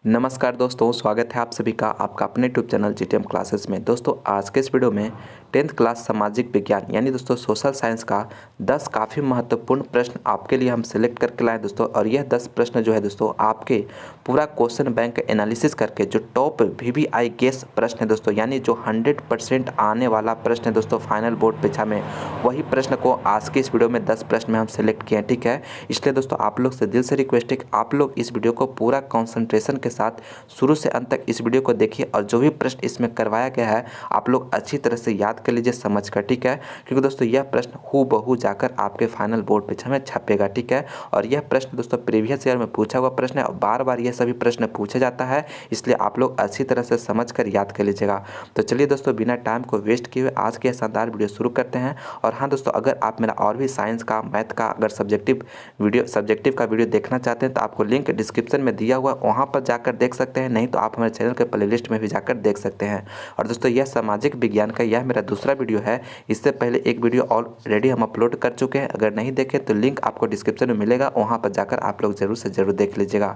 नमस्कार दोस्तों, स्वागत है आप सभी का आपका अपने यूट्यूब चैनल जीटीएम क्लासेस में। दोस्तों आज के इस वीडियो में 10th क्लास सामाजिक विज्ञान यानी दोस्तों सोशल साइंस का 10 काफ़ी महत्वपूर्ण प्रश्न आपके लिए हम सिलेक्ट करके लाए दोस्तों। और यह 10 प्रश्न जो है दोस्तों आपके पूरा क्वेश्चन बैंक एनालिसिस करके जो टॉप वीवीआई गेस प्रश्न है दोस्तों, यानी जो 100% आने वाला प्रश्न है दोस्तों फाइनल बोर्ड परीक्षा में, वही प्रश्न को आज के इस वीडियो में 10 प्रश्न में हम सिलेक्ट किए हैं। ठीक है, इसलिए दोस्तों आप लोग से दिल से रिक्वेस्ट है कि आप लोग इस वीडियो को पूरा कॉन्सेंट्रेशन के साथ शुरू से अंत तक इस वीडियो को देखिए और जो भी प्रश्न इसमें करवाया गया है आप लोग अच्छी तरह से याद कर लीजिए समझ कर। ठीक है, क्योंकि दोस्तों यह प्रश्न हूबहू जाकर आपके फाइनल बोर्ड परीक्षा में छपेगा। ठीक है, और यह प्रश्न दोस्तों प्रीवियस ईयर में पूछा हुआ प्रश्न है और बार बार यह सभी प्रश्न पूछा जाता है, इसलिए आप लोग अच्छी तरह से समझ कर याद कर लीजिएगा। तो चलिए दोस्तों बिना टाइम को वेस्ट किए हुए आज के शानदार वीडियो शुरू करते हैं। और हाँ दोस्तों, अगर आप मेरा और भी साइंस का, मैथ का, अगर सब्जेक्टिव का वीडियो देखना चाहते हैं तो आपको लिंक डिस्क्रिप्शन में दिया हुआ है, वहाँ पर जाकर देख सकते हैं, नहीं तो आप हमारे चैनल के प्लेलिस्ट में भी जाकर देख सकते हैं। और दोस्तों यह सामाजिक विज्ञान का यह मेरा दूसरा वीडियो है। इससे पहले एक वीडियो ऑलरेडी हम अपलोड कर चुके हैं, अगर नहीं देखें तो लिंक आपको डिस्क्रिप्शन में मिलेगा, वहाँ पर जाकर आप लोग जरूर से जरूर देख लीजिएगा।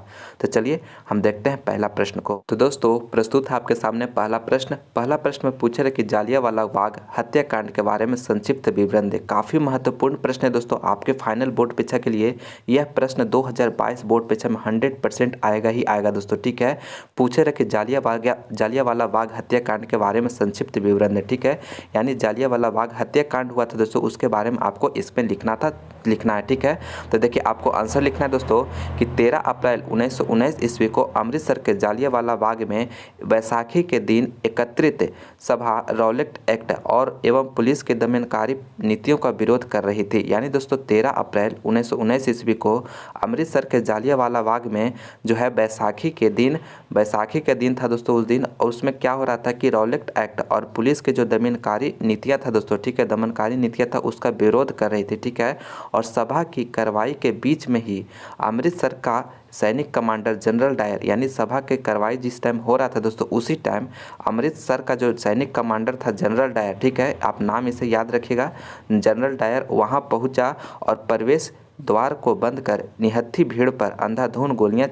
तो चलिए हम देखते हैं पहला प्रश्न को। तो दोस्तों प्रस्तुत है आपके सामने पहला प्रश्न में पूछे रहे कि जालियांवाला बाग हत्याकांड के बारे में संक्षिप्त विवरण दे। काफी महत्वपूर्ण प्रश्न है दोस्तों आपके फाइनल बोर्ड परीक्षा के लिए। यह प्रश्न 2022 बोर्ड परीक्षा में 100% आएगा ही आएगा दोस्तों। ठीक है, पूछे रहे कि जालियांवाला बाग हत्याकांड के बारे में संक्षिप्त विवरण है। ठीक है, यानी जालियांवाला बाग हत्याकांड हुआ था दोस्तों, उसके बारे में आपको इसमें लिखना है। ठीक है, तो देखिए आपको आंसर लिखना है दोस्तों कि 13 अप्रैल 1919 ईस्वी को अमृतसर के जालियांवाला बाग में बैसाखी के दिन एकत्रित सभा रॉलेट एक्ट और एवं पुलिस के दमनकारी नीतियों का विरोध कर रही थी। यानी दोस्तों 13 अप्रैल 1919 ईस्वी को अमृतसर के जालियांवाला बाग में जो है बैसाखी के दिन था दोस्तों उस दिन। और उसमें क्या हो रहा था कि रॉलेट एक्ट और पुलिस के जो दमनकारी नीतियाँ था दोस्तों, ठीक है, दमनकारी नीतियाँ था उसका विरोध कर रही थी। ठीक है, और सभा की कार्रवाई के बीच में ही अमृतसर का सैनिक कमांडर जनरल डायर, यानी सभा के कार्रवाई जिस टाइम हो रहा था दोस्तों उसी टाइम अमृतसर का जो सैनिक कमांडर था जनरल डायर, ठीक है, आप नाम इसे याद रखिएगा, जनरल डायर वहाँ पहुँचा और प्रवेश द्वार को बंद कर निहत्थी भीड़ पर अंधाधुंध गोलियां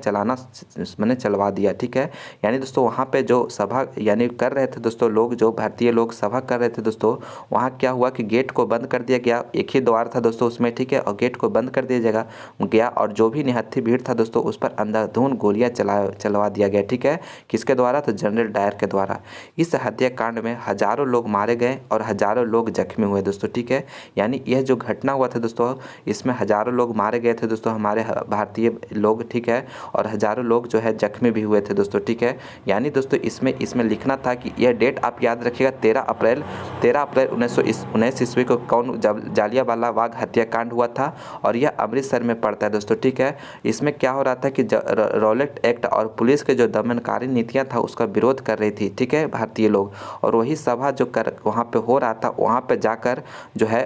चलवा दिया। ठीक है, यानी दोस्तों वहाँ पे जो सभा यानी कर रहे थे दोस्तों लोग, जो भारतीय लोग सभा कर रहे थे दोस्तों, वहाँ क्या हुआ कि गेट को बंद कर दिया गया। एक ही द्वार था दोस्तों उसमें, ठीक है, और गेट को बंद कर दिया गया और जो भी निहत्थी भीड़ था दोस्तों उस पर अंधाधुंध गोलियां चलवा दिया गया। ठीक है, किसके द्वारा? तो जनरल डायर के द्वारा। इस हत्याकांड में हजारों लोग मारे गए और हजारों लोग जख्मी हुए दोस्तों। ठीक है, यानी यह जो घटना हुआ था दोस्तों इसमें हजारों लोग मारे गए थे दोस्तों हमारे भारतीय लोग। ठीक है, और हजारों लोग जो है जख्मी भी हुए थे दोस्तों। ठीक है, यानी दोस्तों इसमें लिखना था कि यह डेट आप याद रखिएगा 13 अप्रैल 1919 ईस्वी को कौन जालियांवाला बाग हत्याकांड हुआ था और यह अमृतसर में पड़ता है दोस्तों। ठीक है, इसमें क्या हो रहा था कि रॉलेट एक्ट और पुलिस के जो दमनकारी नीतियाँ था उसका विरोध कर रही थी, ठीक है, भारतीय लोग। और वही सभा जो वहाँ पे हो रहा था, वहाँ पे जाकर जो है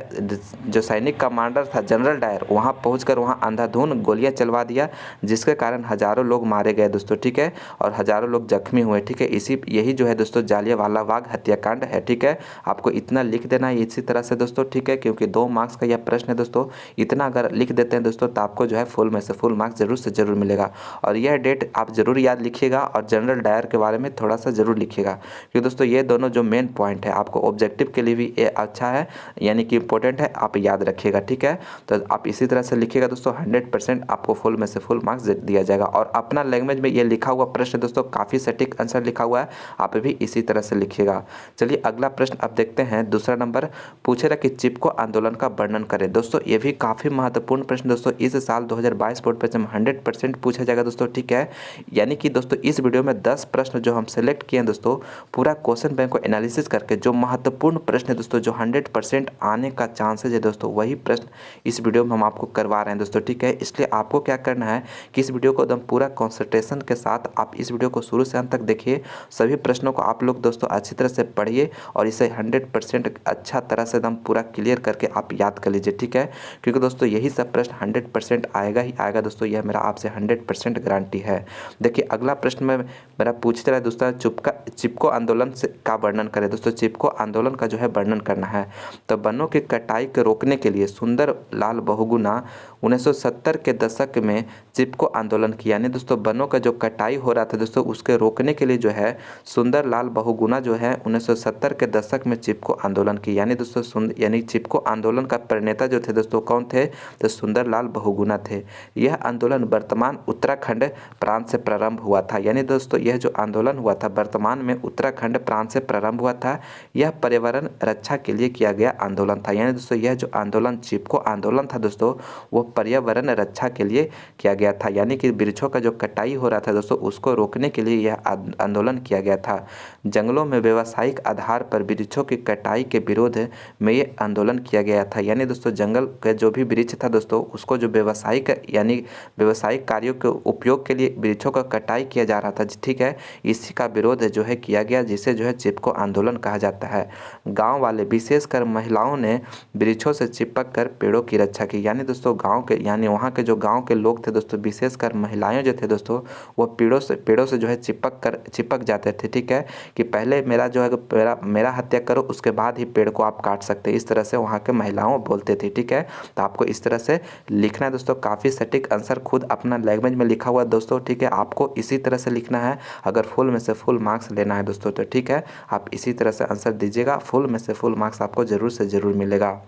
जो सैनिक कमांडर था जनरल डायर, वहाँ पहुंचकर वहाँ अंधाधुंध गोलियां चलवा दिया, जिसके कारण हजारों लोग मारे गए दोस्तों। ठीक है, और हजारों लोग जख्मी हुए। ठीक है, यही जो है दोस्तों जालियांवाला बाग हत्याकांड है। ठीक है, आपको इतना लिख देना है इसी तरह से दोस्तों। ठीक है, क्योंकि 2 मार्क्स का यह प्रश्न है दोस्तों, इतना अगर लिख देते हैं दोस्तों तो आपको जो है फुल में से फुल मार्क्स जरूर से जरूर मिलेगा। और यह डेट आप जरूर याद लिखिएगा और जनरल डायर के बारे में थोड़ा सा जरूर लिखिएगा, क्योंकि दोस्तों ये दोनों जो मेन पॉइंट है आपको ऑब्जेक्टिव के लिए भी अच्छा है, यानी कि इंपॉर्टेंट है, आप याद रखिएगा। ठीक है, तो आप इसी तरह से लिखिएगा दोस्तों, 100% आपको फुल में से फुल मार्क्स दिया जाएगा। और अपना लैंग्वेज में ये लिखा हुआ प्रश्न दोस्तों काफ़ी सटीक आंसर लिखा हुआ है, आप भी इसी तरह से लिखिएगा। चलिए अगला प्रश्न अब देखते हैं। दूसरा नंबर पूछे रहा कि चिपको आंदोलन का वर्णन करें। दोस्तों ये भी काफ़ी महत्वपूर्ण प्रश्न दोस्तों इस साल 2022 बोर्ड परीक्षा में 100% पूछा जाएगा दोस्तों। ठीक है, यानी कि दोस्तों इस वीडियो में 10 प्रश्न जो हम सेलेक्ट किए हैं दोस्तों, पूरा क्वेश्चन बैंक को एनालिसिस करके जो महत्वपूर्ण प्रश्न है दोस्तों, जो 100% आने का चांसेज है दोस्तों, वही प्रश्न इस वीडियो में हम आपको करवा रहे हैं दोस्तों। ठीक है, इसलिए आपको क्या करना है कि इस वीडियो को एकदम पूरा कंसंट्रेशन के साथ आप इस वीडियो को शुरू से अंत तक देखिए। सभी प्रश्नों को आप लोग दोस्तों अच्छी तरह से पढ़िए और इसे 100% अच्छा तरह से एकदम पूरा क्लियर करके आप याद कर लीजिए। ठीक है, क्योंकि दोस्तों यही सब प्रश्न 100% आएगा ही आएगा दोस्तों, यह मेरा आपसे 100% गारंटी है। देखिए अगला प्रश्न में मेरा पूछते रहा दोस्तों, चिपको आंदोलन का वर्णन करें। दोस्तों चिपको आंदोलन का जो है वर्णन करना है। तो वनों की कटाई को रोकने के लिए सुंदर लाल बहुगुणा 1970 के दशक में चिपको आंदोलन किया। यानी दोस्तों वनों का जो कटाई हो रहा था दोस्तों उसके रोकने के लिए जो है सुंदरलाल बहुगुणा जो है 1970 के दशक में चिपको आंदोलन की। यानी दोस्तों यानी चिपको आंदोलन का प्रणेता जो थे दोस्तों कौन थे, तो सुंदरलाल बहुगुणा थे। यह आंदोलन वर्तमान उत्तराखंड प्रांत से प्रारंभ हुआ था। यानी दोस्तों यह जो आंदोलन हुआ था वर्तमान में उत्तराखंड प्रांत से प्रारंभ हुआ था। यह पर्यावरण रक्षा के लिए किया गया आंदोलन था। यानी दोस्तों यह जो आंदोलन चिपको आंदोलन था दोस्तों वो पर्यावरण रक्षा के लिए किया गया था। यानी कि वृक्षों का जो कटाई हो रहा था दोस्तों उसको रोकने के लिए यह आंदोलन किया गया था। जंगलों में व्यावसायिक आधार पर वृक्षों की कटाई के विरोध में ये आंदोलन किया गया था। यानी दोस्तों जंगल का जो भी वृक्ष था दोस्तों उसको जो व्यावसायिक यानी व्यावसायिक कार्यों के उपयोग के लिए वृक्षों का कटाई किया जा रहा था, ठीक है, इसी का विरोध जो है किया गया, जिसे जो है चिपको आंदोलन कहा जाता है। गाँव वाले विशेषकर महिलाओं ने वृक्षों से चिपक कर पेड़ों की रक्षा की। यानी दोस्तों गाँव के यानी वहाँ के जो गाँव के लोग थे दोस्तों विशेषकर महिलाएं जो थे दोस्तों वो पेड़ों से जो है चिपक जाते थे, ठीक है, कि पहले मेरा जो है मेरा हत्या करो उसके बाद ही पेड़ को आप काट सकते हैं। इस तरह से वहाँ के महिलाओं बोलते थे, ठीक है। तो आपको इस तरह से लिखना है दोस्तों, काफ़ी सटीक आंसर खुद अपना लैंग्वेज में लिखा हुआ दोस्तों, ठीक है। आपको इसी तरह से लिखना है, अगर फुल में से फुल मार्क्स लेना है दोस्तों तो ठीक है आप इसी तरह से आंसर दीजिएगा, फुल में से फुल मार्क्स आपको ज़रूर से ज़रूर मिलेगा।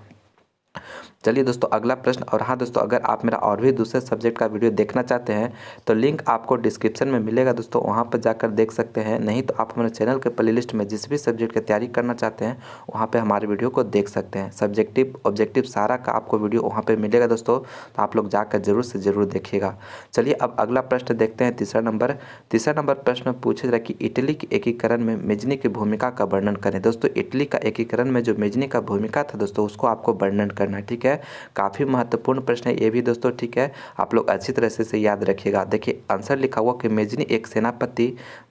चलिए दोस्तों अगला प्रश्न। और हाँ दोस्तों अगर आप मेरा और भी दूसरे सब्जेक्ट का वीडियो देखना चाहते हैं तो लिंक आपको डिस्क्रिप्शन में मिलेगा दोस्तों, वहाँ पर जाकर देख सकते हैं। नहीं तो आप हमारे चैनल के प्लेलिस्ट में जिस भी सब्जेक्ट की तैयारी करना चाहते हैं वहाँ पर हमारे वीडियो को देख सकते हैं। सब्जेक्टिव ऑब्जेक्टिव सारा का आपको वीडियो वहाँ पर मिलेगा दोस्तों, तो आप लोग जाकर जरूर से ज़रूर देखिएगा। चलिए अब अगला प्रश्न देखते हैं। तीसरा नंबर प्रश्न में पूछा जाए कि इटली के एकीकरण में मेजनी की भूमिका का वर्णन करें। दोस्तों इटली का एकीकरण में जो मेजनी का भूमिका था दोस्तों उसको आपको वर्णन करना है, ठीक है। काफ़ी महत्वपूर्ण प्रश्न है ये भी दोस्तों, ठीक है, आप लोग अच्छी तरह से याद रखिएगा। देखिए आंसर लिखा हुआ कि मेजनी एक सेनापति,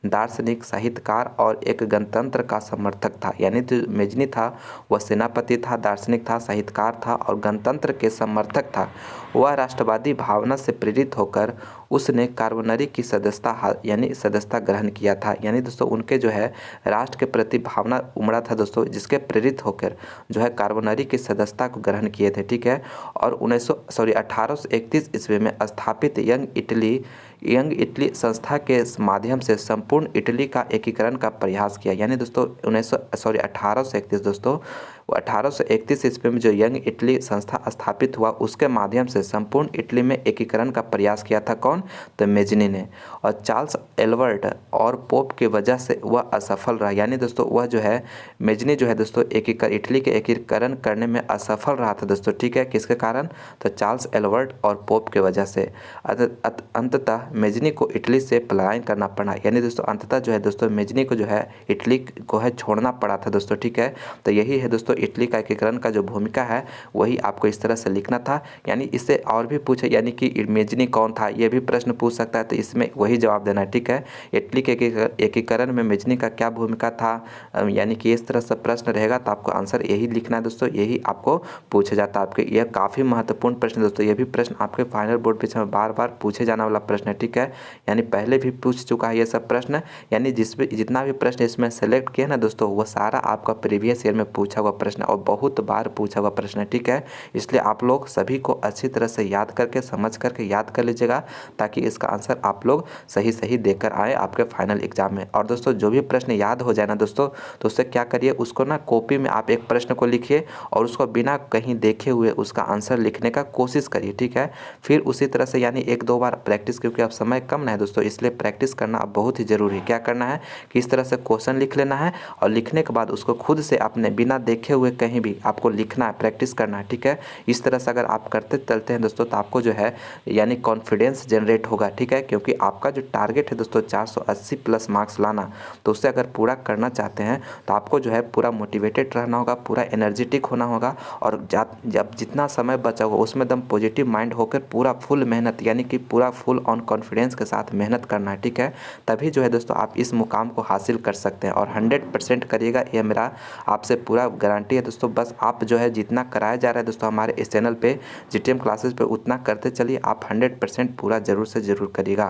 दार्शनिक, साहित्यकार और एक गणतंत्र का समर्थक था। यानी जो मेजनी था वह सेनापति था, दार्शनिक था, साहित्यकार था और गणतंत्र के समर्थक था। वह राष्ट्रवादी भावना से प्रेरित होकर उसने कार्बोनरी की सदस्यता ग्रहण किया था। यानी दोस्तों उनके जो है राष्ट्र के प्रति भावना उमड़ा था दोस्तों, जिसके प्रेरित होकर जो है कार्बोनरी की सदस्यता को ग्रहण किए थे, ठीक है। और 1831 ईस्वी में स्थापित यंग इटली संस्था के माध्यम से संपूर्ण इटली का एकीकरण का प्रयास किया। यानी दोस्तों 1831 दोस्तों 1831 ईस्वी में जो यंग इटली संस्था स्थापित हुआ उसके माध्यम से संपूर्ण इटली में एकीकरण का प्रयास किया था। कौन? तो मेजनी ने। और चार्ल्स एल्बर्ट और पोप की वजह से वह असफल रहा। यानी दोस्तों वह जो है मेजनी जो है दोस्तों इटली के एकीकरण करने में असफल रहा था दोस्तों, ठीक है। किसके कारण? तो चार्ल्स एल्बर्ट और पोप की वजह से। अंततः मेजनी को इटली से पलायन करना पड़ा। यानी दोस्तों अंततः जो है दोस्तों मेजनी को जो है इटली को है छोड़ना पड़ा था दोस्तों, ठीक है। तो यही है दोस्तों इटली का एकीकरण का जो भूमिका है वही आपको इस तरह से लिखना था। यानी इससे और भी पूछे यानी कि मेजनी कौन था ये भी प्रश्न पूछ सकता है, तो इसमें वही जवाब देना है, ठीक है। इटली के एकीकरण में मेजनी का क्या भूमिका था, यानी कि इस तरह से प्रश्न रहेगा तो आपको आंसर यही लिखना है दोस्तों, यही आपको पूछा जाता है। आपके यह काफ़ी महत्वपूर्ण प्रश्न दोस्तों, ये भी प्रश्न आपके फाइनल बोर्ड परीक्षा में बार बार पूछे जाने वाला प्रश्न है, ठीक है। यानी पहले भी पूछ चुका है ये सब प्रश्न, यानी जितना भी प्रश्न इसमें सेलेक्ट किया ना दोस्तों वो सारा आपका प्रीवियस ईयर में पूछा हुआ प्रश्न और बहुत बार पूछा हुआ प्रश्न है, ठीक है। इसलिए आप लोग सभी को अच्छी तरह से याद करके समझ करके याद कर लीजिएगा ताकि इसका आंसर आप लोग सही देकर आए आपके फाइनल एग्जाम में। और दोस्तों जो भी प्रश्न याद हो जाए ना दोस्तों तो उससे क्या करिए, उसको ना कॉपी में आप एक प्रश्न को लिखिए और उसको बिना कहीं देखे हुए उसका आंसर लिखने का कोशिश करिए, ठीक है। फिर उसी तरह से यानी 1-2 बार प्रैक्टिस, क्योंकि अब समय कम ना है दोस्तों इसलिए प्रैक्टिस करना अब बहुत ही ज़रूरी है। क्या करना है कि इस तरह से क्वेश्चन लिख लेना है और लिखने के बाद उसको खुद से अपने बिना देखे हुए कहीं भी आपको लिखना है, प्रैक्टिस करना है, ठीक है। इस तरह से अगर आप करते चलते हैं दोस्तों तो आपको जो है यानी कॉन्फिडेंस जनरेट होगा, ठीक है। क्योंकि आपका जो टारगेट है दोस्तों 480 प्लस मार्क्स लाना, तो उससे अगर पूरा करना चाहते हैं तो आपको जो है पूरा मोटिवेटेड रहना होगा, पूरा एनर्जेटिक होना होगा और जब जितना समय बचा होगा उसमें एकदम पॉजिटिव माइंड होकर पूरा फुल मेहनत यानी कि पूरा फुल ऑन कॉन्फिडेंस के साथ मेहनत करना है, ठीक है। तभी जो है दोस्तों आप इस मुकाम को हासिल कर सकते हैं और 100% करिएगा, ये मेरा आपसे पूरा गारंटी है दोस्तों। बस आप जो है जितना कराया जा रहा है दोस्तों हमारे इस चैनल पे जीटीएम क्लासेस पे उतना करते चलिए, आप 100% पूरा ज़रूर से ज़रूर करिएगा।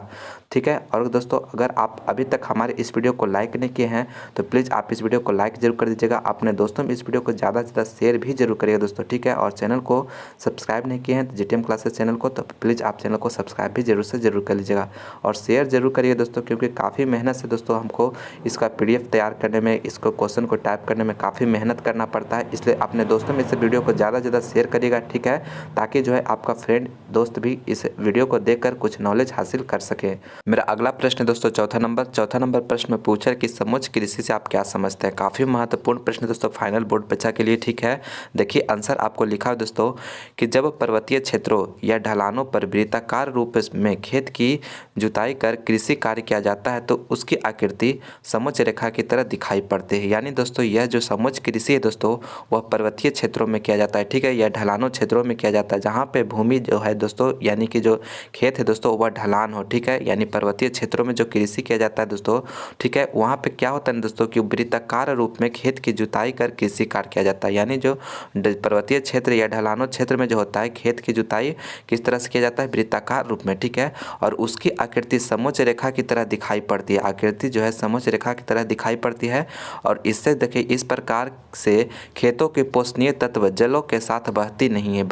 ठीक है। और दोस्तों अगर आप अभी तक हमारे इस वीडियो को लाइक नहीं किए हैं तो प्लीज़ आप इस वीडियो को लाइक जरूर कर दीजिएगा, अपने दोस्तों में इस वीडियो को ज़्यादा से ज़्यादा शेयर भी जरूर करिएगा दोस्तों, ठीक है। और चैनल को सब्सक्राइब नहीं किए हैं तो जीटीएम क्लासेस चैनल को, तो प्लीज़ आप चैनल को सब्सक्राइब भी जरूर से जरूर कर लीजिएगा और शेयर जरूर करिए दोस्तों, क्योंकि काफ़ी मेहनत से दोस्तों हमको इसका PDF तैयार करने में, इसको क्वेश्चन को टाइप करने में काफ़ी मेहनत करना पड़ता है। इसलिए अपने दोस्तों में इस वीडियो को ज़्यादा से ज़्यादा शेयर करिएगा, ठीक है, ताकि जो है आपका फ्रेंड दोस्त भी इस वीडियो को देखकर कुछ नॉलेज हासिल कर सके। मेरा अगला प्रश्न है दोस्तों चौथा नंबर प्रश्न में पूछा कि समुच्चय कृषि से आप क्या समझते हैं। काफ़ी महत्वपूर्ण प्रश्न दोस्तों फाइनल बोर्ड परीक्षा के लिए, ठीक है। देखिए आंसर आपको लिखा है दोस्तों कि जब पर्वतीय क्षेत्रों या ढलानों पर वृत्ताकार रूप में खेत की जुताई कर कृषि कार्य किया जाता है तो उसकी आकृति समुच्चय रेखा की तरह दिखाई पड़ती है। यानी दोस्तों यह जो समुच्चय कृषि है दोस्तों वह पर्वतीय क्षेत्रों में किया जाता है, ठीक है, या ढलानों क्षेत्रों में किया जाता है, जहाँ पे भूमि जो है दोस्तों यानी कि जो खेत है दोस्तों वह ढलान हो, ठीक है। यानी पर्वतीय क्षेत्रों में जो कृषि किया जाता है दोस्तों, ठीक है, वहाँ पे क्या होता है दोस्तों कि वृत्ताकार रूप में खेत की जुताई कर कृषि कार्य किया जाता है। यानी जो पर्वतीय क्षेत्र या ढलानों क्षेत्र में जो होता है खेत की जुताई किस तरह से किया जाता है, वृत्ताकार रूप में, ठीक है, और उसकी आकृति समुच्चय रेखा की तरह दिखाई पड़ती है। आकृति जो है समुच्चय रेखा की तरह दिखाई पड़ती है और इससे देखिए इस प्रकार से खेतों के पोषणीय तत्व जलों के साथ बहते नहीं है,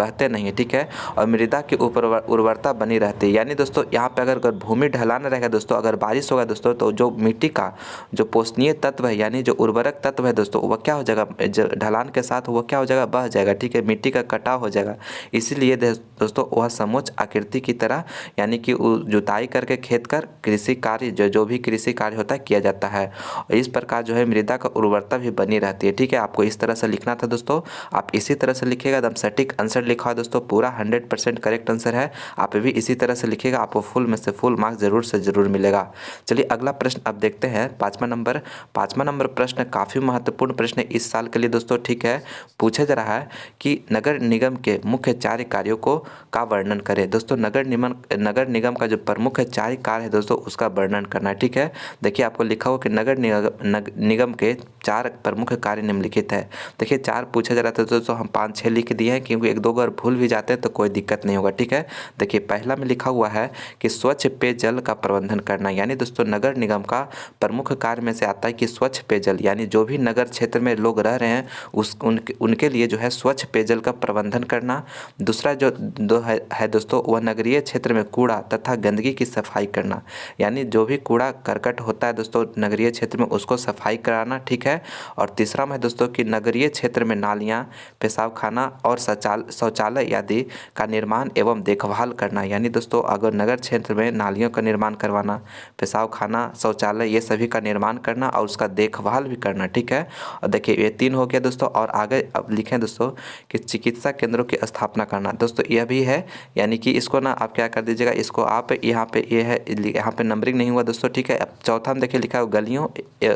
ठीक है, और मृदा की उर्वरता बनी रहती है। यानी दोस्तों यहाँ पे अगर भूमि ढलान रहेगा दोस्तों, अगर बारिश होगा दोस्तों तो जो मिट्टी का जो पोषणीय तत्व है यानी जो उर्वरक तत्व है दोस्तों वह क्या हो जाएगा, ढलान के साथ वह क्या हो जाएगा, बह जाएगा, ठीक है, मिट्टी का कटाव हो जाएगा। इसीलिए दोस्तों वह समुच्चय आकृति की तरह यानी कि जुताई करके खेत कर कृषि कार्य जो भी कृषि कार्य होता है किया जाता है। इस प्रकार जो है मृदा का उर्वरता भी बनी रहती है, ठीक है। आपको इस तरह से लिखना था दोस्तों, आप इसी तरह से लिखिएगा, एकदम सटीक आंसर लिखा है दोस्तों, पूरा 100% करेक्ट आंसर है। आप भी इसी तरह से लिखिएगा, आपको फुल में से फुल मार्क्स जरूर से जरूर मिलेगा। चलिए अगला प्रश्न अब देखते हैं पाँचवा नंबर प्रश्न काफ़ी महत्वपूर्ण प्रश्न है इस साल के लिए दोस्तों, ठीक है। पूछा जा रहा है कि नगर निगम के मुख्य 4 कार्यों का वर्णन करें। दोस्तों नगर निगम का जो प्रमुख 4 कार्य है दोस्तों उसका वर्णन करना है, ठीक है। देखिए आपको लिखा हो कि नगर निगम के 4 प्रमुख कार्य निम्नलिखित है। देखिए 4 पूछा जा रहा था दोस्तों, हम 5-6 लिख दिए हैं क्योंकि 1-2 अगर भूल भी जाते हैं तो कोई दिक्कत नहीं होगा, ठीक है। देखिए पहला में लिखा हुआ है कि स्वच्छ पेयजल का प्रबंधन करना। यानी दोस्तों नगर निगम का प्रमुख कार्य में से आता है कि स्वच्छ पेयजल, यानी जो भी नगर क्षेत्र में लोग रह रहे हैं उनके लिए जो है स्वच्छ पेयजल का प्रबंधन करना। दूसरा जो है दोस्तों वह नगरीय क्षेत्र में कूड़ा तथा गंदगी की सफाई करना। यानी जो भी कूड़ा करकट होता है दोस्तों नगरीय क्षेत्र में उसको सफाई कराना, ठीक है। और तीसरा में दोस्तों कि नगरीय क्षेत्र में नालियाँ, पेशाब खाना और शौचालय आदि का निर्माण एवं देखभाल करना। यानी दोस्तों अगर नगर क्षेत्र में नालियों का निर्माण करवाना, पेशाब खाना, शौचालय ये सभी का निर्माण करना और उसका देखभाल भी करना, ठीक है। और देखिए ये 3 हो गया दोस्तों। और आगे अब लिखें दोस्तों कि चिकित्सा केंद्रों की स्थापना करना। दोस्तों यह भी है, यानी कि इसको ना आप क्या कर दीजिएगा, इसको आप यहाँ पे ये है, यहाँ पे नंबरिंग नहीं हुआ दोस्तों, ठीक है। अब चौथा में देखिए लिखा है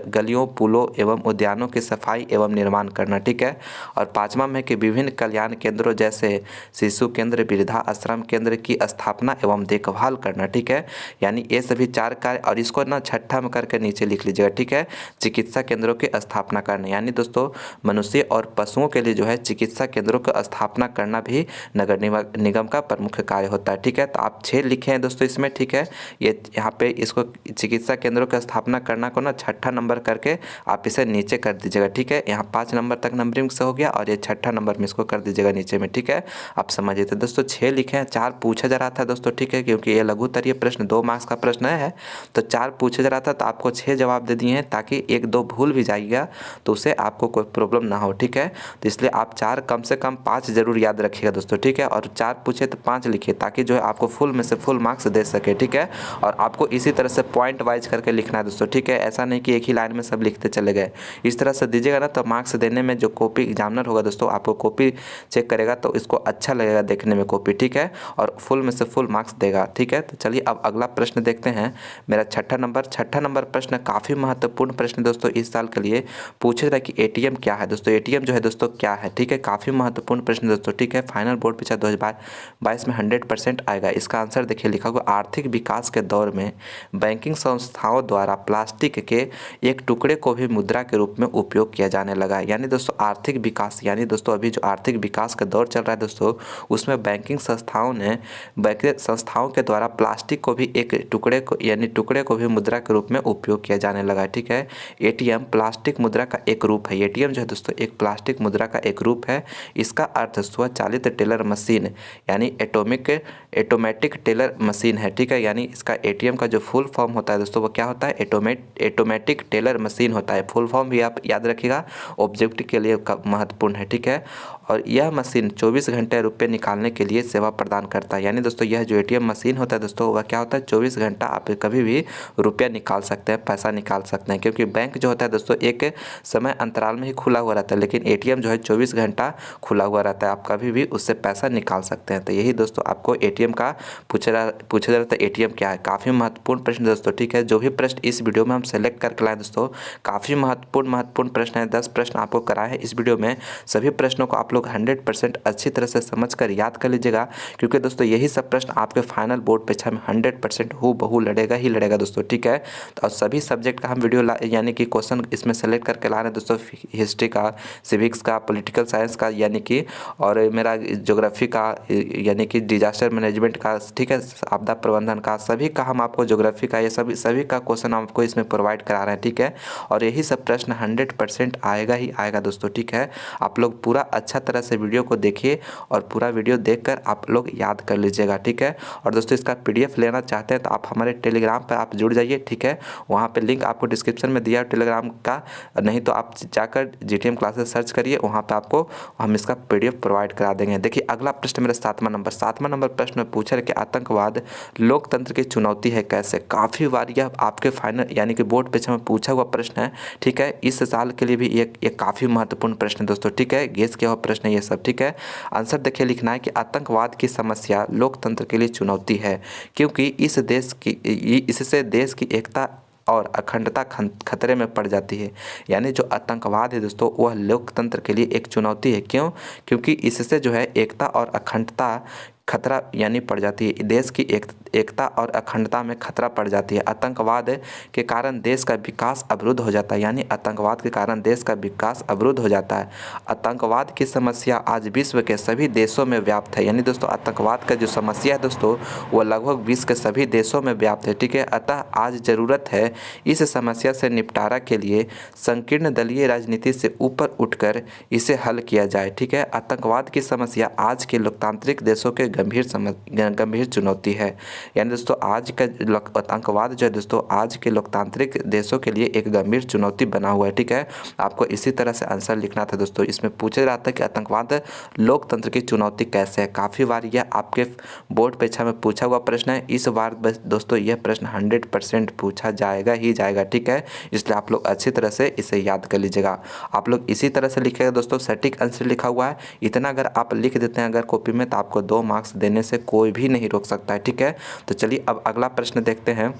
गलियों पुलों एवं उद्यानों की सफाई एवं निर्माण करना, ठीक है। और 5वां में कि विभिन्न कल्याण केंद्रों जैसे शिशु केंद्र, वृद्धा आश्रम केंद्र की स्थापना एवं देखभाल करना, ठीक है। यानी ये सभी 4 कार्य, और इसको ना छठा में करके नीचे लिख लीजिएगा, ठीक है। चिकित्सा केंद्रों की स्थापना करना, यानी दोस्तों मनुष्य और पशुओं के लिए जो है चिकित्सा केंद्रों की स्थापना करना भी नगर निगम का प्रमुख कार्य होता है, ठीक है। तो आप 6 लिखे हैं दोस्तों इसमें, ठीक है। ये यहाँ पे इसको चिकित्सा केंद्रों की स्थापना करना को ना छठा नंबर करके आप इसे नीचे कर दीजिएगा, ठीक है। यहाँ 5 नंबर तक नंबरिंग से हो गया और ये छठा नंबर में इसको कर दीजिएगा नीचे में, ठीक है। आप समझिए। तो दोस्तों 6 लिखे हैं, 4 पूछा जा रहा था दोस्तों, ठीक है, क्योंकि ये लघुत्तरीय प्रश्न 2 मार्क्स का प्रश्न है तो 4 पूछा जा रहा था, तो आपको 6 जवाब दे दिए हैं ताकि 1-2 भूल भी जाएगा तो उसे आपको कोई प्रॉब्लम ना हो, ठीक है। तो इसलिए आप 4 कम से कम 5 जरूर याद रखिएगा दोस्तों, ठीक है। और 4 पूछे तो 5 लिखिए ताकि जो है आपको फुल में से फुल मार्क्स दे सके, ठीक है। और आपको इसी तरह से पॉइंट वाइज करके लिखना है दोस्तों, ठीक है। ऐसा नहीं कि एक ही लाइन में सब लिखते चले गए। इस तरह से दीजिएगा ना तो मार्क्स देने में जो कॉपी एग्जामिनर होगा दोस्तों आपको कॉपी चेक करेगा तो इसको अच्छा लगेगा देखने में कॉपी, ठीक है, और फुल में से फुल मार्क्स देगा, ठीक है। तो चलिए अब अगला प्रश्न देखते हैं। मेरा छठा नंबर प्रश्न काफ़ी महत्वपूर्ण प्रश्न दोस्तों इस साल के लिए पूछे था कि ATM क्या है दोस्तों। ATM जो है दोस्तों क्या है, ठीक है, काफ़ी महत्वपूर्ण प्रश्न दोस्तों, ठीक है। फाइनल बोर्ड परीक्षा 2022 में 100% आएगा। इसका आंसर देखिए लिखा हुआ, आर्थिक विकास के दौर में बैंकिंग संस्थाओं द्वारा प्लास्टिक के एक टुकड़े को भी मुद्रा के रूप में उपयोग किया जाने लगा है। यानी दोस्तों आर्थिक विकास, यानी दोस्तों अभी जो आर्थिक विकास का दौर चल रहा है दोस्तों उसमें बैंकिंग संस्थाओं के द्वारा प्लास्टिक को भी एक टुकड़े को भी मुद्रा के रूप में उपयोग किया जाने लगा है। ठीक है, एटीएम प्लास्टिक मुद्रा का एक रूप है। एटीएम जो है दोस्तों एक प्लास्टिक मुद्रा का एक रूप है। इसका अर्थ स्वचालित टेलर मशीन यानी ऑटोमेटिक टेलर मशीन है। ठीक है, यानी इसका एटीएम का जो फुल फॉर्म होता है दोस्तों वो क्या होता है, ऑटोमेटिक टेलर मशीन होता है। फुल फॉर्म भी आप याद रखिएगा, ऑब्जेक्ट के लिए महत्वपूर्ण है। ठीक है, और यह मशीन 24 घंटे रुपये निकालने के लिए सेवा प्रदान करता है। यानी दोस्तों यह जो एटीएम मशीन होता है दोस्तों वह क्या होता है, 24 घंटा आप कभी भी रुपया निकाल सकते हैं, पैसा निकाल सकते हैं। क्योंकि बैंक जो होता है दोस्तों एक समय अंतराल में ही खुला हुआ रहता है, लेकिन एटीएम जो है 24 घंटा खुला हुआ रहता है, आप कभी भी उससे पैसा निकाल सकते हैं। तो यही दोस्तों आपको एटीएम का पूछा जा रहा था, एटीएम क्या है। काफ़ी महत्वपूर्ण प्रश्न दोस्तों। ठीक है, जो भी प्रश्न इस वीडियो में हम सेलेक्ट करके लाए दोस्तों काफ़ी महत्वपूर्ण प्रश्न है। 10 प्रश्न आपको कराए हैं इस वीडियो में। सभी प्रश्नों को आप लोग 100% अच्छी तरह से समझकर याद कर लीजिएगा, क्योंकि दोस्तों यही सब प्रश्न आपके फाइनल बोर्ड परीक्षा में 100% हूबहू लड़ेगा ही लड़ेगा दोस्तों। ठीक है, तो सभी सब्जेक्ट का हम वीडियो यानी कि क्वेश्चन इसमें सेलेक्ट करके ला रहे हैं दोस्तों। हिस्ट्री का, सिविक्स का, पॉलिटिकल साइंस का यानी कि, और मेरा ज्योग्राफी का यानी कि डिजास्टर मैनेजमेंट का, ठीक है, आपदा प्रबंधन का, सभी का हम आपको ज्योग्राफी का ये सभी का क्वेश्चन आपको इसमें प्रोवाइड करा रहे हैं। ठीक है, और यही सब प्रश्न 100% आएगा ही आएगा दोस्तों। ठीक है, आप लोग पूरा अच्छा तरह से वीडियो को देखिए और पूरा वीडियो देखकर आप लोग याद कर लीजिएगा। ठीक है, और दोस्तों इसका पीडीएफ लेना चाहते हैं तो आप हमारे टेलीग्राम पर आप जुड़ जाइए। ठीक है, वहाँ पे लिंक आपको डिस्क्रिप्शन में दिया है टेलीग्राम का, नहीं तो आप जाकर जीटीएम क्लासेस सर्च करिए, वहाँ पे आपको हम इसका पीडीएफ प्रोवाइड करा देंगे। देखिए अगला प्रश्न मेरा 7वां नंबर प्रश्न में पूछा है कि आतंकवाद लोकतंत्र की चुनौती है कैसे। काफ़ी बार यह आपके फाइनल यानी कि बोर्ड परीक्षा में पूछा हुआ प्रश्न है। ठीक है, इस साल के लिए भी ये काफ़ी महत्वपूर्ण प्रश्न है दोस्तों। ठीक है, गेस किया हुआ प्रश्न है ये सब। ठीक है, आंसर देखिए लिखना है कि आतंकवाद की समस्या लोकतंत्र के लिए चुनौती है, क्योंकि इससे देश की एकता और अखंडता खतरे में पड़ जाती है। यानी जो आतंकवाद है दोस्तों वह लोकतंत्र के लिए एक चुनौती है। क्यों? क्योंकि इससे जो है एकता और अखंडता खतरा यानी पड़ जाती है, देश की एकता और अखंडता में खतरा पड़ जाती है। आतंकवाद के कारण देश का विकास अवरुद्ध हो जाता है, यानी आतंकवाद के कारण देश का विकास अवरुद्ध हो जाता है। आतंकवाद की समस्या आज विश्व के सभी देशों में व्याप्त है। यानी दोस्तों आतंकवाद का जो समस्या है दोस्तों वो लगभग विश्व के सभी देशों में व्याप्त है। ठीक है, अतः आज ज़रूरत है इस समस्या से निपटारा के लिए संकीर्ण दलीय राजनीति से ऊपर उठकर इसे हल किया जाए। ठीक है, आतंकवाद की समस्या आज के लोकतांत्रिक देशों के गंभीर चुनौती है। यानी दोस्तों आज का आतंकवाद जो है दोस्तों आज के लोकतांत्रिक देशों के लिए एक गंभीर चुनौती बना हुआ है। ठीक है, आपको इसी तरह से आंसर लिखना था दोस्तों। इसमें पूछा रहा था कि आतंकवाद लोकतंत्र की चुनौती कैसे है। काफ़ी बार यह आपके बोर्ड परीक्षा में पूछा हुआ प्रश्न है। इस बार बस दोस्तों यह प्रश्न 100% पूछा जाएगा ही जाएगा। ठीक है, इसलिए आप लोग अच्छी तरह से इसे याद कर लीजिएगा। आप लोग इसी तरह से लिखिएगा दोस्तों, सटीक आंसर लिखा हुआ है। इतना अगर आप लिख देते हैं अगर कॉपी में तो आपको 2 मार्क्स देने से कोई भी नहीं रोक सकता है। ठीक है, तो चलिए अब अगला प्रश्न देखते हैं।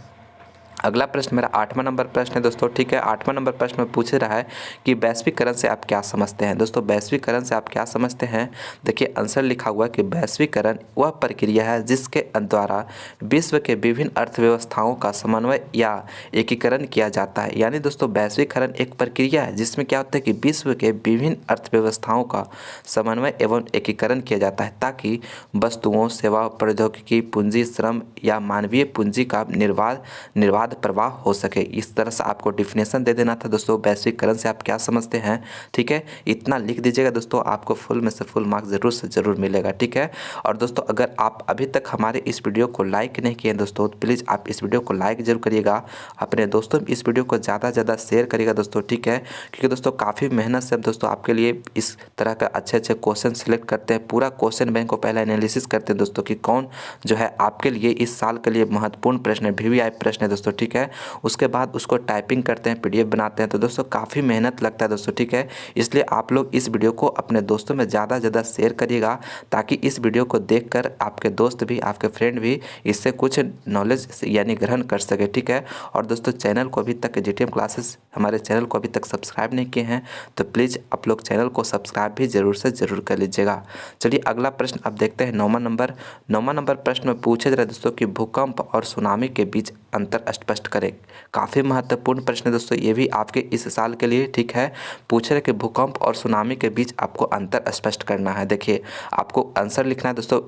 अगला प्रश्न मेरा 8वां नंबर प्रश्न है दोस्तों। ठीक है, 8वां नंबर प्रश्न में पूछ रहा है कि वैश्वीकरण से आप क्या समझते हैं। दोस्तों वैश्वीकरण से आप क्या समझते हैं, देखिए आंसर लिखा हुआ है कि वैश्वीकरण वह प्रक्रिया है जिसके द्वारा विश्व के विभिन्न अर्थव्यवस्थाओं का समन्वय या एकीकरण किया जाता है। यानी दोस्तों वैश्वीकरण एक प्रक्रिया है जिसमें क्या होता है कि विश्व के विभिन्न अर्थव्यवस्थाओं का समन्वय एवं एकीकरण किया जाता है, ताकि वस्तुओं, सेवा, प्रौद्योगिकी, पूंजी, श्रम या मानवीय पूंजी का निर्बाध प्रवाह हो सके। इस तरह से आपको डिफिनेशन दे देना था दोस्तों, वैश्वीकरण से आप क्या समझते हैं। ठीक है, इतना लिख दीजिएगा दोस्तों, आपको फुल में से फुल मार्क्स जरूर से जरूर मिलेगा। ठीक है, और दोस्तों अगर आप अभी तक हमारे इस वीडियो को लाइक नहीं किए दोस्तों तो प्लीज़ आप इस वीडियो को लाइक जरूर करिएगा, अपने दोस्तों में इस वीडियो को ज़्यादा से ज़्यादा शेयर करिएगा दोस्तों। ठीक है, क्योंकि दोस्तों काफ़ी मेहनत से हम दोस्तों आपके लिए इस तरह का अच्छे क्वेश्चन सिलेक्ट करते हैं, पूरा क्वेश्चन बैंक को पहले एनालिसिस करते हैं दोस्तों कि कौन जो है आपके लिए इस साल के लिए महत्वपूर्ण प्रश्न है, VVI प्रश्न है दोस्तों। ठीक है, उसके बाद उसको टाइपिंग करते हैं, PDF बनाते हैं, तो दोस्तों काफ़ी मेहनत लगता है दोस्तों। ठीक है, इसलिए आप लोग इस वीडियो को अपने दोस्तों में ज़्यादा से ज़्यादा शेयर करिएगा, ताकि इस वीडियो को देखकर आपके दोस्त भी, आपके फ्रेंड भी इससे कुछ नॉलेज यानी ग्रहण कर सके। ठीक है, और दोस्तों चैनल को अभी तक जीटीएम क्लासेस हमारे चैनल को अभी तक सब्सक्राइब नहीं किए हैं तो प्लीज़ आप लोग चैनल को सब्सक्राइब भी जरूर से जरूर कर लीजिएगा। चलिए अगला प्रश्न अब देखते हैं। 9वां नंबर प्रश्न में पूछे जा रहा है दोस्तों कि भूकंप और सुनामी के बीच अंतर स्पष्ट करें। काफ़ी महत्वपूर्ण प्रश्न है दोस्तों, ये भी आपके इस साल के लिए, ठीक है। पूछ रहे कि भूकंप और सुनामी के बीच आपको अंतर स्पष्ट करना है। देखिए आपको आंसर लिखना है दोस्तों।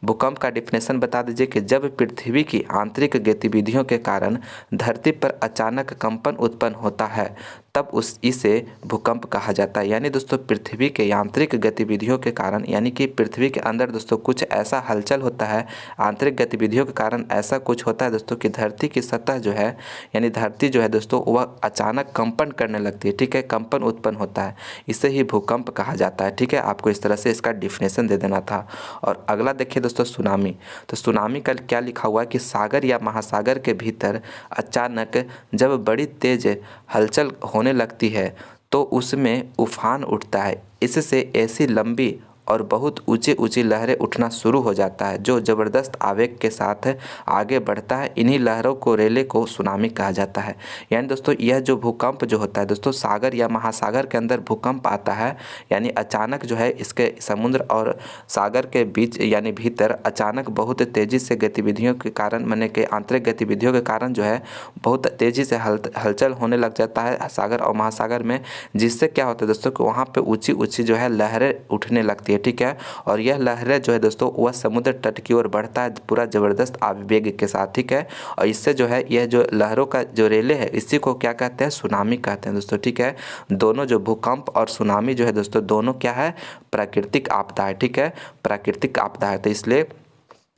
भूकंप का डिफिनेशन बता दीजिए कि जब पृथ्वी की आंतरिक गतिविधियों के कारण धरती पर अचानक कंपन उत्पन्न होता है तब इसे भूकंप कहा जाता है। यानी दोस्तों पृथ्वी के यांत्रिक गतिविधियों के कारण, यानी कि पृथ्वी के अंदर दोस्तों कुछ ऐसा हलचल होता है, आंतरिक गतिविधियों के कारण ऐसा कुछ होता है दोस्तों कि धरती की सतह जो है, यानी धरती जो है दोस्तों वह अचानक कंपन करने लगती है, ठीक है। कंपन उत्पन्न होता है, इसे ही भूकंप कहा जाता है, ठीक है। आपको इस तरह से इसका डिफिनेशन दे देना था। और अगला देखिए दोस्तों सुनामी। तो सुनामी का क्या लिखा हुआ है कि सागर या महासागर के भीतर अचानक जब बड़ी तेज हलचल होने लगती है तो उसमें उफान उठता है। इससे ऐसी लंबी और बहुत ऊंची ऊंची लहरें उठना शुरू हो जाता है जो ज़बरदस्त आवेग के साथ आगे बढ़ता है। इन्हीं लहरों को रेले को सुनामी कहा जाता है। यानी दोस्तों यह जो भूकंप जो होता है दोस्तों, सागर या महासागर के अंदर भूकंप आता है, यानी अचानक जो है इसके समुद्र और सागर के बीच यानी भीतर अचानक बहुत तेज़ी से गतिविधियों के कारण, माने के आंतरिक गतिविधियों के कारण जो है बहुत तेज़ी से हलचल होने लग जाता है सागर और महासागर में, जिससे क्या होता है दोस्तों कि वहाँ पे ऊंची ऊंची जो है लहरें उठने लगती है, ठीक है। और यह लहरें जो है दोस्तों वह समुद्र तट की ओर बढ़ता है पूरा ज़बरदस्त आवेग के साथ, ठीक है। और इससे जो है यह जो लहरों का जो रेले है इसी को क्या कहते हैं, सुनामी कहते हैं दोस्तों, ठीक है। दोनों जो भूकंप और सुनामी जो है दोस्तों दोनों क्या है, प्राकृतिक आपदा है, ठीक है, प्राकृतिक आपदा है। तो इसलिए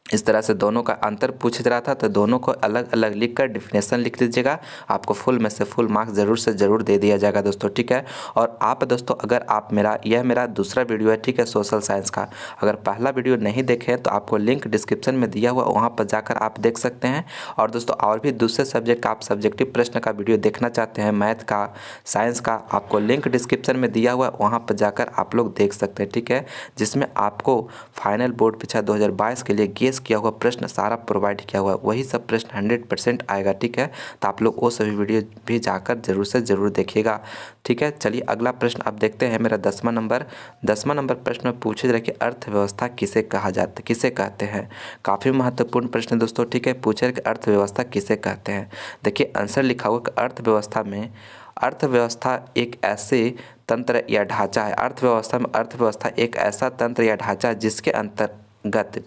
इस तरह से दोनों का अंतर पूछ रहा था, तो दोनों को अलग अलग लिखकर डिफिनेशन लिख दीजिएगा। आपको फुल में से फुल मार्क्स ज़रूर से ज़रूर दे दिया जाएगा दोस्तों, ठीक है। और आप दोस्तों अगर आप मेरा दूसरा वीडियो है, ठीक है, सोशल साइंस का, अगर पहला वीडियो नहीं देखे तो आपको लिंक डिस्क्रिप्शन में दिया हुआ, वहाँ पर जाकर आप देख सकते हैं। और दोस्तों और भी दूसरे सब्जेक्ट का आप सब्जेक्टिव प्रश्न का वीडियो देखना चाहते हैं, मैथ का, साइंस का, आपको लिंक डिस्क्रिप्शन में दिया हुआ, वहाँ पर जाकर आप लोग देख सकते हैं, ठीक है। जिसमें आपको फाइनल बोर्ड परीक्षा 2022 के लिए गेस किया हुआ प्रश्न सारा प्रोवाइड किया हुआ है, वही सब प्रश्न 100% आएगा, ठीक है। तो आप लोग वो सभी वीडियो भी जाकर जरूर से ज़रूर देखिएगा, ठीक है। चलिए अगला प्रश्न अब देखते हैं। मेरा 10वां नंबर प्रश्न में पूछे रहे कि अर्थव्यवस्था किसे कहते हैं। काफ़ी महत्वपूर्ण प्रश्न है दोस्तों, ठीक है। पूछे रहे कि अर्थव्यवस्था किसे कहते हैं। देखिए आंसर लिखा हुआ कि अर्थव्यवस्था एक ऐसे तंत्र या ढांचा है। अर्थव्यवस्था एक ऐसा तंत्र या ढांचा जिसके अंतर्गत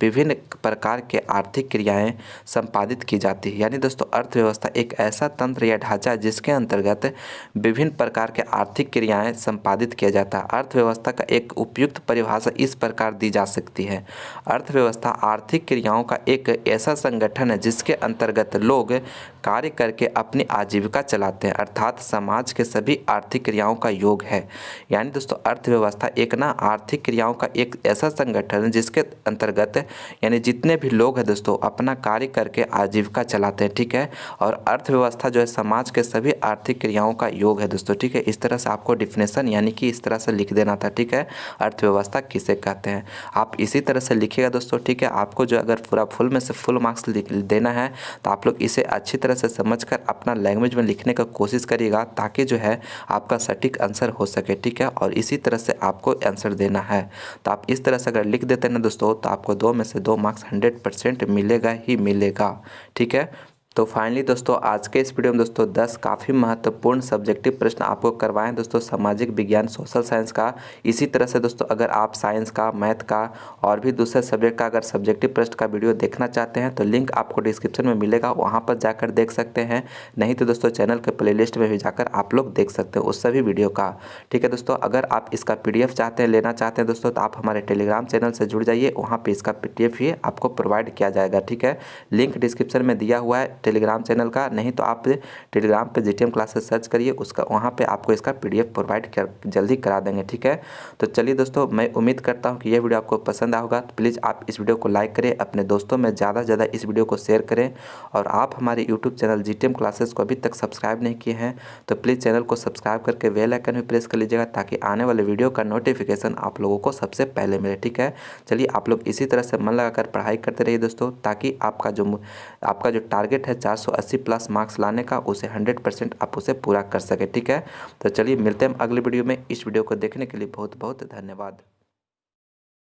विभिन्न प्रकार के आर्थिक क्रियाएं संपादित की जाती है। यानी दोस्तों अर्थव्यवस्था एक ऐसा तंत्र या ढांचा जिसके अंतर्गत विभिन्न प्रकार के आर्थिक क्रियाएं संपादित किया जाता है। अर्थव्यवस्था का एक उपयुक्त परिभाषा इस प्रकार दी जा सकती है। अर्थव्यवस्था आर्थिक क्रियाओं का एक ऐसा संगठन है जिसके अंतर्गत लोग कार्य करके अपनी आजीविका चलाते हैं, अर्थात समाज के सभी आर्थिक क्रियाओं का योग है। यानी दोस्तों अर्थव्यवस्था एक आर्थिक क्रियाओं का एक ऐसा संगठन है जिसके अंतर्गत यानी जितने भी लोग हैं दोस्तों अपना कार्य करके आजीविका चलाते हैं, ठीक है। और अर्थव्यवस्था जो है समाज के सभी आर्थिक क्रियाओं का योग है दोस्तों, ठीक है। इस तरह से आपको डिफिनेशन यानी कि इस तरह से लिख देना था, ठीक है। अर्थव्यवस्था किसे कहते हैं आप इसी तरह से लिखिएगा दोस्तों, ठीक है। आपको जो अगर पूरा फुल में से फुल मार्क्स देना है तो आप लोग इसे अच्छी तरह से समझकर अपना लैंग्वेज में लिखने का कोशिश करिएगा, ताकि जो है आपका सटीक आंसर हो सके, ठीक है। और इसी तरह से आपको आंसर देना है। तो आप इस तरह से अगर लिख देते हैं ना दोस्तों तो आपको 2 में से 2 मार्क्स 100% मिलेगा ही मिलेगा, ठीक है। तो फाइनली दोस्तों आज के इस वीडियो में दोस्तों 10 काफ़ी महत्वपूर्ण सब्जेक्टिव प्रश्न आपको करवाएं दोस्तों, सामाजिक विज्ञान सोशल साइंस का। इसी तरह से दोस्तों अगर आप साइंस का, मैथ का और भी दूसरे सब्जेक्ट का अगर सब्जेक्टिव प्रश्न का वीडियो देखना चाहते हैं तो लिंक आपको डिस्क्रिप्शन में मिलेगा, वहाँ पर जाकर देख सकते हैं। नहीं तो दोस्तों चैनल के प्लेलिस्ट में भी जाकर आप लोग देख सकते हैं उस सभी वीडियो का, ठीक है दोस्तों। अगर आप इसका PDF चाहते हैं, लेना चाहते हैं दोस्तों, तो आप हमारे टेलीग्राम चैनल से जुड़ जाइए, वहाँ पर इसका PDF ही आपको प्रोवाइड किया जाएगा, ठीक है। लिंक डिस्क्रिप्शन में दिया हुआ है टेलीग्राम चैनल का। नहीं तो आप टेलीग्राम पे GTM क्लासेस सर्च करिए, उसका वहाँ पे आपको इसका PDF प्रोवाइड जल्दी करा देंगे, ठीक है। तो चलिए दोस्तों मैं उम्मीद करता हूँ कि यह वीडियो आपको पसंद आएगा। तो प्लीज़ आप इस वीडियो को लाइक करें, अपने दोस्तों में ज़्यादा से ज़्यादा इस वीडियो को शेयर करें। और आप हमारे यूट्यूब चैनल GTM क्लासेस को अभी तक सब्सक्राइब नहीं किए हैं तो प्लीज़ चैनल को सब्सक्राइब करके बेल आइकन भी प्रेस कर लीजिएगा, ताकि आने वाले वीडियो का नोटिफिकेशन आप लोगों को सबसे पहले मिले, ठीक है। चलिए आप लोग इसी तरह से मन लगाकर पढ़ाई करते रहिए दोस्तों, ताकि आपका जो टारगेट है 480+ मार्क्स लाने का, उसे 100% आप उसे पूरा कर सके, ठीक है। तो चलिए मिलते हैं अगले वीडियो में। इस वीडियो को देखने के लिए बहुत बहुत धन्यवाद।